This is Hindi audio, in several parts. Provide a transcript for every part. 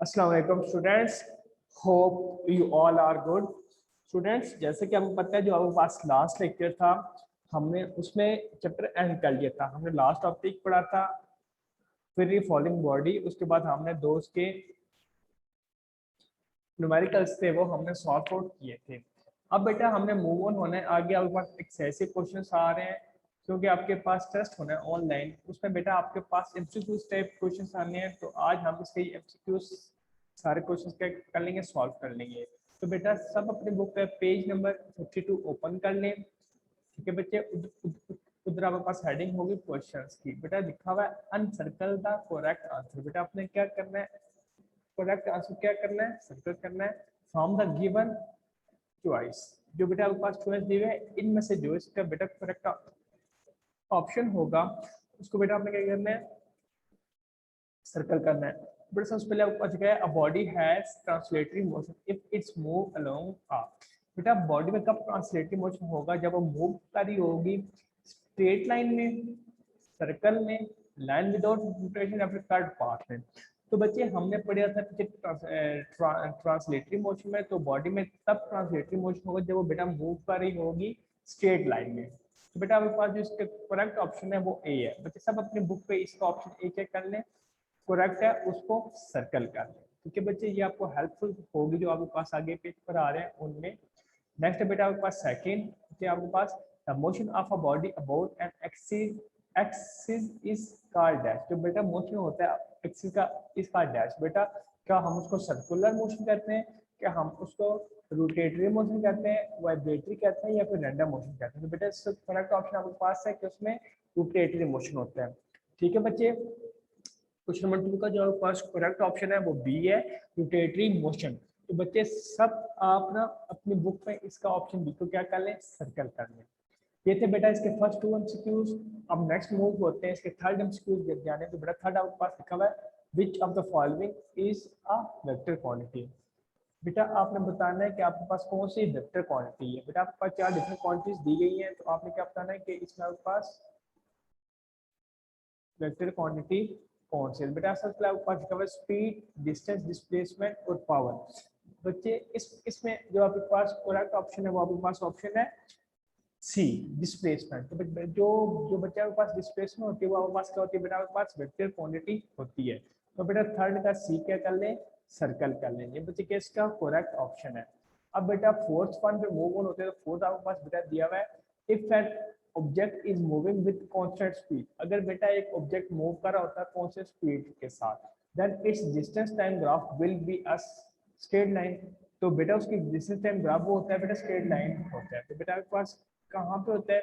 अस्सलाम वालेकुम students, hope you all are good. Students, जैसे कि आपको पता है जो आपके पास लास्ट लेक्चर था, हमने उसमें चैप्टर एंड कर लिया था। हमने लास्ट टॉपिक पढ़ा था फ्री फॉलिंग बॉडी, उसके बाद हमने दो उसके न्यूमेरिकल्स थे वो हमने सॉल्व आउट किए थे। अब बेटा हमने मूव ऑन होना है आगे। आपके पास एक्सेसिव क्वेश्चंस आ रहे हैं क्योंकि आपके पास टेस्ट होना है ऑनलाइन, उसमें बेटा आपके पास एमसीक्यूज टाइप क्वेश्चंस आने हैं। तो आज हम इसके एमसीक्यूज सारे क्वेश्चंस कर लेंगे, सॉल्व कर लेंगे। तो बेटा सब अपने बुक पे पेज नंबर 52 ओपन कर लें। ठीक है बच्चे, उधर आपके पास हेडिंग होगी क्वेश्चंस की। बेटा लिखा हुआ है अनसर्कल द करेक्ट आंसर। बेटा आपने क्या करना है, करेक्ट आंसर क्या करना है, सर्कल करना है फ्रॉम द गिवन चॉइस। जो बेटा आपके पास चॉइस दी हुई है इनमें से जो इसका बेटा करेक्ट ऑप्शन होगा उसको बेटा आपने क्या करना है, सर्कल करना है। बट सबसे पहले आपको पता है a body has translatory motion if it's move along a. बेटा बॉडी में कब ट्रांसलेटरी मोशन होगा, जब वो मूव कर रही होगी स्ट्रेट लाइन में, सर्कल में, लाइन विदाउट रोटेशन या फिर कर्व पाथ में। तो बच्चे हमने पढ़ा था ट्रांसलेटरी मोशन में, तो बॉडी में तब ट्रांसलेटरी मोशन होगा जब वो बेटा मूव कर रही होगी स्ट्रेट लाइन में। तो बेटा आपके पास जो इसका करेक्ट ऑप्शन है वो ए है। बच्चे सब अपने बुक पे इसका ऑप्शन ए चेक कर लें, करेक्ट है उसको सर्कल कर लें। ठीक है बच्चे, ये आपको हेल्पफुल होगी जो आपके पास आगे पेज पर आ रहे हैं उनमें। नेक्स्ट बेटा आपके पास सेकंड, कि आपके पास the motion of a body about an axis axis is called dash. जो बेटा मोशन होता है एक्सिस का इसका डैश, बेटा क्या हम उसको सर्कुलर मोशन कहते हैं, क्या हम उसको रोटेटरी मोशन कहते हैं, वाइब्रेटरी कहते हैं, या फिर रैंडम मोशन कहते हैं। तो बेटा इसका करेक्ट ऑप्शन आपके पास है कि उसमें रोटेटरी मोशन होता है। ठीक है बच्चे, क्वेश्चन नंबर 2 का जो फर्स्ट करेक्ट ऑप्शन है वो बी है, रोटेटरी मोशन। तो बच्चे सब आप ना अपनी बुक में इसका ऑप्शन बी को क्या कर लें, सर्कल कर लें। ये थे बेटा इसके फर्स्ट 2 एमसीक्यूज। अब नेक्स्ट मूव होते हैं इसके थर्ड एमसीक्यूज जाने। तो बेटा थर्ड आपके पास लिखा हुआ है which of the following is a vector quantity. बेटा आपने बताना है कि आपके पास कौन सी वेक्टर क्वांटिटी है। बेटा आपके पास 4 डिफरेंट क्वांटिटीज दी गई हैं, तो आपने क्या बताना है कि इसमें आपके पास वेक्टर क्वांटिटी कौन सी है। बेटा सबसे आपके पास लिखा हुआ है स्पीड, डिस्टेंस, डिस्प्लेसमेंट और पावर। बच्चे इसमें जो आपके पास करेक्ट ऑप्शन है वो आपके पास ऑप्शन है सी, डिस्प्लेसमेंट। तो जो जो बच्चे के पास डिस्प्लेसमेंट होती है वो आपके पास क्या होती है, बेटा आपके पास वेक्टर क्वांटिटी होती है। तो बेटा थर्ड का सी क्या कर लें, सर्कल कर लेंगे बच्चे, क्या इसका करेक्ट ऑप्शन है। अब बेटा फोर्थ वन पे मूव ऑन होते हैं, तो फोर्थ आपके पास बेटा दिया हुआ है if an object is moving with constant speed. अगर बेटा एक ऑब्जेक्ट मूव कर रहा होता है कांस्टेंट स्पीड के साथ, then it's distance time graph will be a straight line. तो बेटा उसकी डिस्टेंस टाइम ग्राफ वो होता है बेटा स्ट्रेट लाइन होता है। तो बेटा आपके पास कहाँ पे होता है,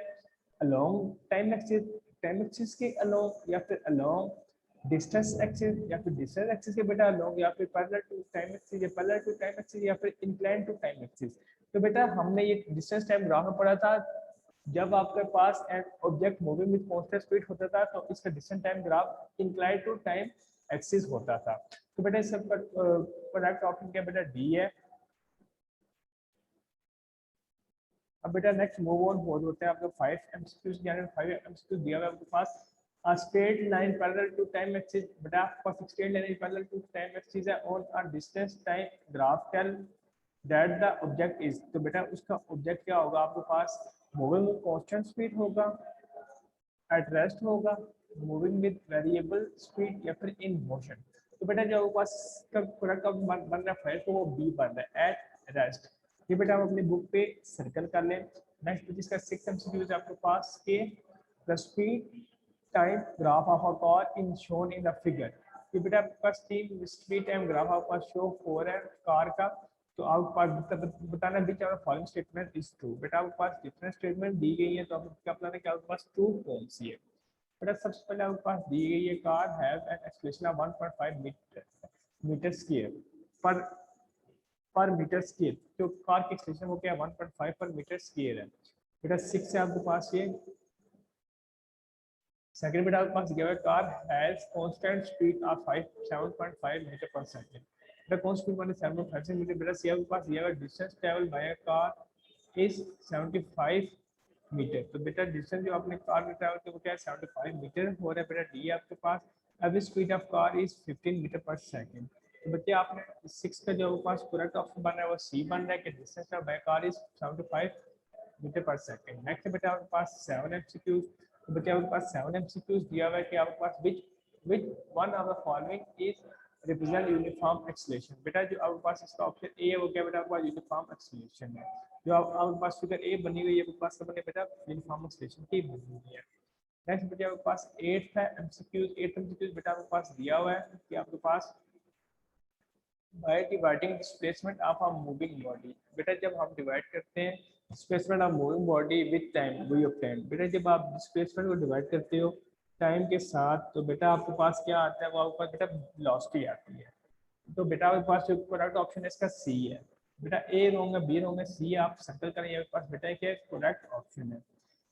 अलोंग टाइम एक्सिस के अलोंग, या फिर अलोंग डिस्टेंस एक्सिस, या फिर डिस्टेंस एक्सिस के बेटा अलोंग, या फिर पैरेलल टू टाइम एक्सिस, या पैरेलल टू टाइम एक्सिस, या फिर इंक्लाइन टू टाइम एक्सिस। तो बेटा हमने ये डिस्टेंस टाइम ग्राफ में पढ़ा था, जब आपके पास an object moving with constant speed होता था तो इसका distance time graph incline to time axis होता था। तो बेटा इसका करेक्ट ऑप्शन क्या बेटा डी है। अब बेटा नेक्स्ट मूव ऑन होते हैं आपके 5 एमसीक्यूज, यानी 5 एमसीक्यूज दिया हुआ है आपके पास। a straight line parallel to time axis। बेटा आपके पास straight line parallel to time axis है on a distance time graph tell that the object is। तो बेटा उसका ऑब्जेक्ट क्या होगा आपके पास, मूविंग विद कांस्टेंट स्पीड होगा, एट रेस्ट होगा, मूविंग विद वेरिएबल स्पीड, या फिर इन मोशन। तो बेटा जो आपके पास का करेक्ट बन रहा है तो वो बी बन रहा है, एट रेस्ट। ये बेटा आप अपनी बुक पे सर्कल कर लें। नेक्स्ट जिसका 6 एमसीक्यू है आपके पास के the speed time graph of a car in shown in the figure. ये बेटा आपके पास 3 स्पीड टाइम ग्राफ आपके पास शो हो रहा है कार का। तो आपके पास बताना which of following statement is true. बेटा आपके पास डिफरेंट स्टेटमेंट दी गई है, तो आपको क्या बताना है कि आपके पास ट्रू कौन सी है। बेटा सबसे पहले आपके पास दी गई है car have an acceleration of 1.5 metre square per metre square. जो कार की एक्सेलरेशन वो क्या है 1.5 पर मीटर स्क्वायर है। बेटा 6 है आपके पास ये। सेकंड बेटा आपके पास दिया हुआ है car has constant speed of 7.5 metre per second. बेटा कौन स्पीड माने 7.5 मीटर। बेटा सी आपके पास दिया हुआ distance travel by a car is 75 metre. तो बेटा डिस्टेंस जो आपने कार में ट्रैवल किया वो क्या है 75 मीटर हो रहा है। बेटा डी आपके पास। अब speed of car is 15 metre per second. तो बच्चे आपने 6 का जो पास करेक्ट ऑप्शन बन रहा है वो सी बन रहा है कि distance by car is 75 metre per second. Next बेटा आपके पास 7 एमसीक्यूज। तो बच्चे आपके पास 7 एमसीक्यूज दिया हुआ है कि आपके पास which one of the following is represent uniform acceleration। बेटा जो आपके पास इसका ऑप्शन ए है वो क्या बेटा आपके पास यूनिफॉर्म एक्सेलरेशन है। जो आपके पास फिगर ए बनी हुई है आपके पास बने बेटा यूनिफॉर्म एक्सेलरेशन की बनी हुई है। नेक्स्ट बेटा आपके पास 8 है एमसीक्यूज। 8 एमसीक्यूज बेटा आपके पास दिया हुआ है कि आपके पास by dividing displacement of a moving body। बेटा जब हम डिवाइड करते हैं displacement of moving body with time we obtain। बेटा जब आप displacement को डिवाइड करते हो टाइम के साथ तो बेटा आपके पास क्या आता है वो आपके पास बेटा वेलोसिटी आती है। तो बेटा आपके पास जो करेक्ट ऑप्शन है इसका सी है। बेटा ए रॉन्ग है बी रॉन्ग है सी आप सर्कल करें आपके पास बेटा क्या करेक्ट ऑप्शन है।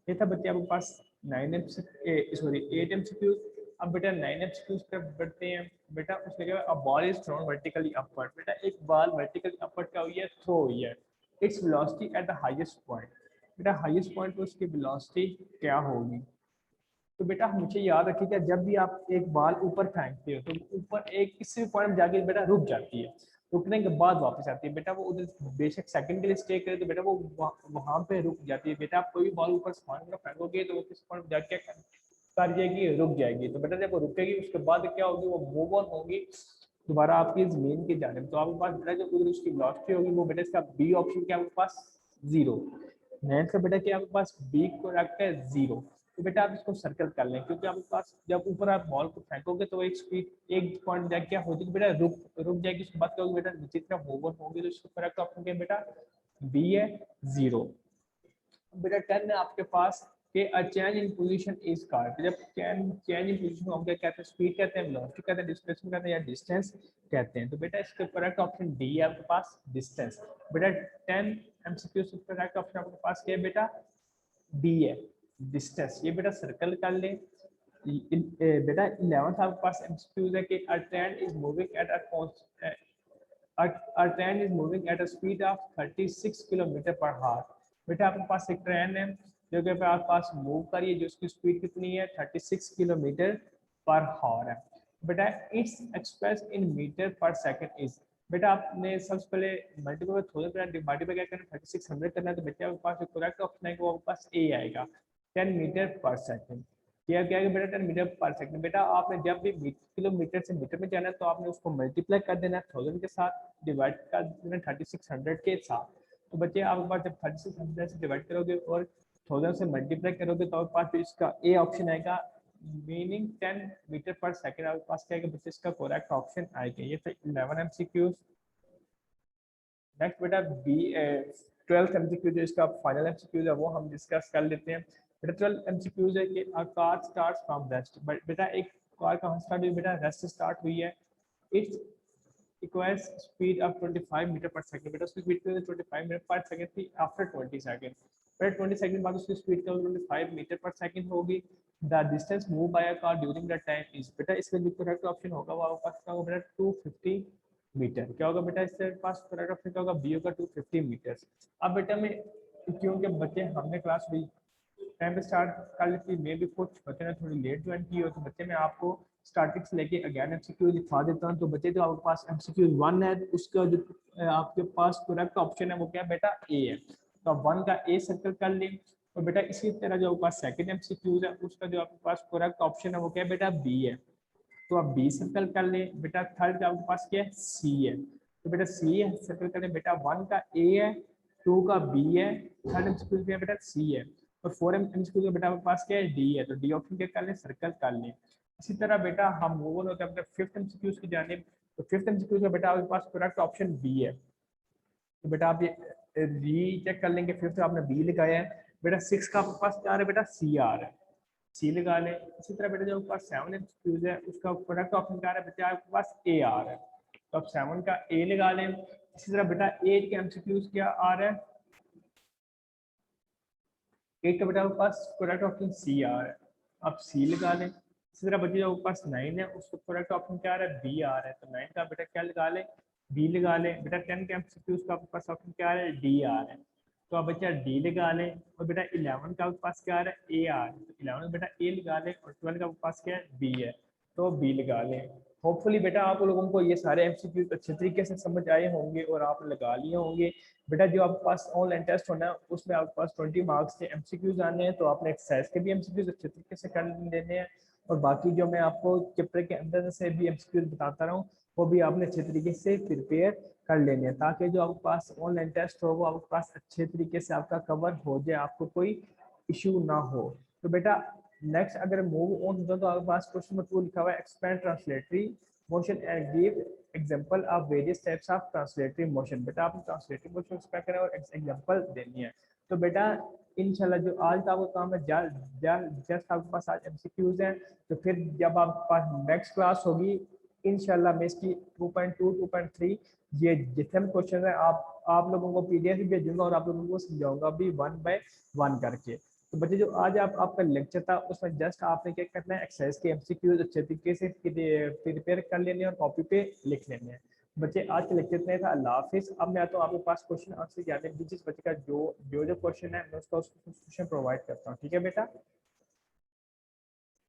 ये था बच्चे आपके पास 8 एमसीक्यू। अब बेटा 9 एमसीक्यूज पे बढ़ते हैं। बेटा उसमें क्या है ball is thrown vertically upward. बेटा एक बॉल वर्टिकली अपवर्ड क्या हुई है थ्रो हुई है। Its velocity at the highest point. बेटा हाईएस्ट पॉइंट पे उसकी वेलोसिटी क्या होगी। तो बेटा हमेशा याद रखिएगा जब भी आप एक बॉल ऊपर फेंकते हो तो ऊपर एक किसी भी पॉइंट जाके बेटा रुक जाती है। रुकने के बाद वापस आती है। बेटा वो उधर बेशक सेकंड के लिए स्टे करे तो बेटा वो वहां पे रुक जाती है। बेटा आप कोई बॉल ऊपर फेंकोगे तो वो किस पॉइंट जाके कर जाएगी रुक जाएगी। तो बेटा जब वो रुकेगी उसके बाद क्या होगी वो मूव ऑन होगी दोबारा आपकी जमीन की जानिब। तो आपके पास बेटा जो उधर उसकी वेलोसिटी होगी वो बेटा इसका बी ऑप्शन क्या आपके पास 0। नेक्स्ट बेटा क्या आपके पास बी करेक्ट है 0। तो बेटा आप इसको सर्कल कर लें क्योंकि आपके पास जब ऊपर आप बॉल को फेंकोगे तो एक स्पीड एक पॉइंट जाके क्या होगी बेटा रुक जाएगी। उसके बाद क्या होगी बेटा नीचे तरफ मूव ऑन होगी। तो इसका करेक्ट ऑप्शन क्या बेटा बी है 0। बेटा 10 है आपके पास कि a change in position is called. जब चेंज इन पोजीशन हम क्या कहते हैं स्पीड कहते हैं वेलोसिटी कहते हैं डिस्प्लेसमेंट कहते हैं या डिस्टेंस कहते हैं। तो बेटा इसका करेक्ट ऑप्शन डी है आपके पास डिस्टेंस। बेटा 10 एमसीक्यू से करेक्ट ऑप्शन आपके पास क्या है बेटा डी है डिस्टेंस। ये बेटा सर्कल कर ले। बेटा 11th आपके पास एमसीक्यूज है कि अ train is moving at a train is moving at a speed of 36 kilometre पर हावर। बेटा आपके पास एक ट्रेन है जो कि आपके पास मूव कर रही है जो उसकी स्पीड कितनी है 36 किलोमीटर पर हावर है। बेटा it's express in metre per second is. बेटा आपने सबसे पहले मल्टीपल में थोड़ा सा डिवाइड पे क्या करना है 3600 करना है। तो बेटा आपके पास जो करेक्ट ऑप्शन है वो आपके पास ए आएगा 10 मीटर पर सेकंड। क्या क्या बेटा 10 मीटर पर सेकंड। बेटा आपने जब भी किलोमीटर से मीटर में जाना है तो आपने उसको मल्टीप्लाई कर देना है 1000 के साथ डिवाइड कर देना 3600 के साथ। तो बच्चे आपके पास जब 3600 से डिवाइड करोगे और 1000 से मल्टीप्लाई करोगे तो आपके पास इसका ए ऑप्शन आएगा मीनिंग 10 मीटर पर सेकंड आपके पास क्या आएगा बच्चे इसका करेक्ट ऑप्शन आएगा। ये तो 11 एमसीक्यूज। नेक्स्ट बेटा बी 12th एमसीक्यू जो इसका फाइनल एमसीक्यूज है वो हम डिस्कस कर लेते हैं। बेटा 12 एमसीक्यूज है कि a car starts from rest. But बेटा एक कार कहाँ स्टार्ट हुई बेटा रेस्ट से स्टार्ट हुई है। It's equals speed of 25 metre per second. बेटा उसकी स्पीड 25 मीटर पर सेकंड थी आफ्टर 20 सेकंड। बेटा 20 सेकंड बाद उसकी स्पीड का 25 मीटर पर सेकंड होगी। The distance move by a car during the time is. बेटा इसका जो करेक्ट ऑप्शन होगा वो आपके पास क्या होगा बेटा 250 मीटर। क्या होगा बेटा इससे पास करेक्ट ऑप्शन क्या होगा बी होगा 250 मीटर। अब बेटा मैं क्योंकि बच्चे हमने क्लास भी टाइम पे स्टार्ट कर लेती मे भी कुछ बच्चे ने थोड़ी लेट ज्वाइन की हो तो बच्चे मैं आपको स्टार्टिंग से लेके अगेन एमसीक्यू दिखा देता हूँ। तो बच्चे जो आपके पास एमसीक्यू 1 है उसका जो आपके पास करेक्ट ऑप्शन है वो क्या बेटा ए है। तो आप 1 का ए सर्कल कर लें। और बेटा इसी तरह जो आपके पास सेकंड एमसीक्यू है उसका जो आपके पास करेक्ट ऑप्शन है वो क्या बेटा बी है। तो आप बी सर्कल कर लें। बेटा थर्ड का आपके पास क्या है सी है। तो बेटा सी है सर्कल करें। बेटा 1 का ए है 2 का बी है थर्ड एमसीक्यू क्या बेटा सी है और 4 एमसीक्यू का बेटा आपके पास क्या है डी है। तो डी ऑप्शन क्या कर लें सर्कल कर लें। इसी तरह बेटा हम मूव ऑन होते हैं अपने फिफ्थ एमसीक्यू की जानिब। तो फिफ्थ एमसीक्यू का बेटा आपके पास करेक्ट ऑप्शन बी है। तो बेटा आप ये री चेक कर लेंगे। फिफ्थ आपने बी लगाया है। बेटा 6 का आपके पास क्या आ रहा है बेटा सी आ रहा है सी लगा लें। इसी तरह बेटा जो आपके पास 7 एमसीक्यूज है उसका करेक्ट ऑप्शन क्या आ रहा है बेटा आपके पास ए आ रहा है। तो आप 7 का ए लगा लें। इसी तरह बेटा 8 के एमसीक्यूज क्या आ रहा है 8 का बेटा आपके पास करेक्ट ऑप्शन सी आ रहा है आप सी लगा लें। इसी तरह बच्चे जो आपके पास 9 है उसका करेक्ट ऑप्शन क्या आ रहा है बी आ रहा है। तो 9 का बेटा क्या लगा लें बी लगा लें। बेटा 10 के एमसीक्यूज का आपके पास ऑप्शन क्या आ रहा है डी आ रहा है। तो आप बच्चा डी लगा लें। और बेटा 11 का आपके पास क्या आ रहा है ए आ रहा है। तो 11 बेटा ए लगा लें और 12 का आपके पास क्या है बी है तो बी लगा लें। होपफुली बेटा आप लोगों को ये सारे एमसीक्यू अच्छे तरीके से समझ आए होंगे और आप लगा लिए होंगे। बेटा जो आपके पास ऑनलाइन टेस्ट होना है उसमें आपके पास 20 मार्क्स के एमसीक्यूज आने हैं, तो आपने एक्सरसाइज के भी एमसीक्यूज अच्छे तरीके से कर लेने हैं, और बाकी जो मैं आपको चैप्टर के अंदर से भी एमसीक्यूज बताता रहा हूँ वो भी आपने अच्छे तरीके से प्रिपेयर कर लेने हैं, ताकि जो आपके पास ऑनलाइन टेस्ट हो वो आपके पास अच्छे तरीके से आपका कवर हो जाए, आपको कोई इशू ना हो। तो बेटा नेक्स्ट अगर मूव ऑन होता तो आपके पास क्वेश्चन नंबर 2 लिखा हुआ है expand translatory motion and give example of various types of translatory motion. बेटा आपने ट्रांसलेटरी मोशन एक्सपेक्ट करें और एग्जांपल देनी है। तो बेटा इंशाल्लाह जो आज का आपका काम है जस्ट आपके पास आज एमसीक्यूज हैं, तो फिर जब आपके पास नेक्स्ट क्लास होगी इंशाल्लाह मैं इसकी 2.2 2.3 ये जितने भी क्वेश्चन है आप लोगों को पीडीएफ भी भेजूंगा और आप लोगों को समझाऊंगा भी 1 बाय 1 करके। तो बच्चे जो आज आपका लेक्चर था उसमें जस्ट आपने क्या करना है एक्सरसाइज के एमसीक्यूज अच्छे तरीके से प्रिपेयर कर लेने और कॉपी पे लिख लेने हैं। बच्चे आज के लेक्चर में था। अल्लाह हाफिज। अब मैं आता हूँ आपके पास क्वेश्चन आंसर जानने जिस बच्चे का जो जो क्वेश्चन है मैं उसका क्वेश्चन प्रोवाइड करता हूँ। ठीक है बेटा।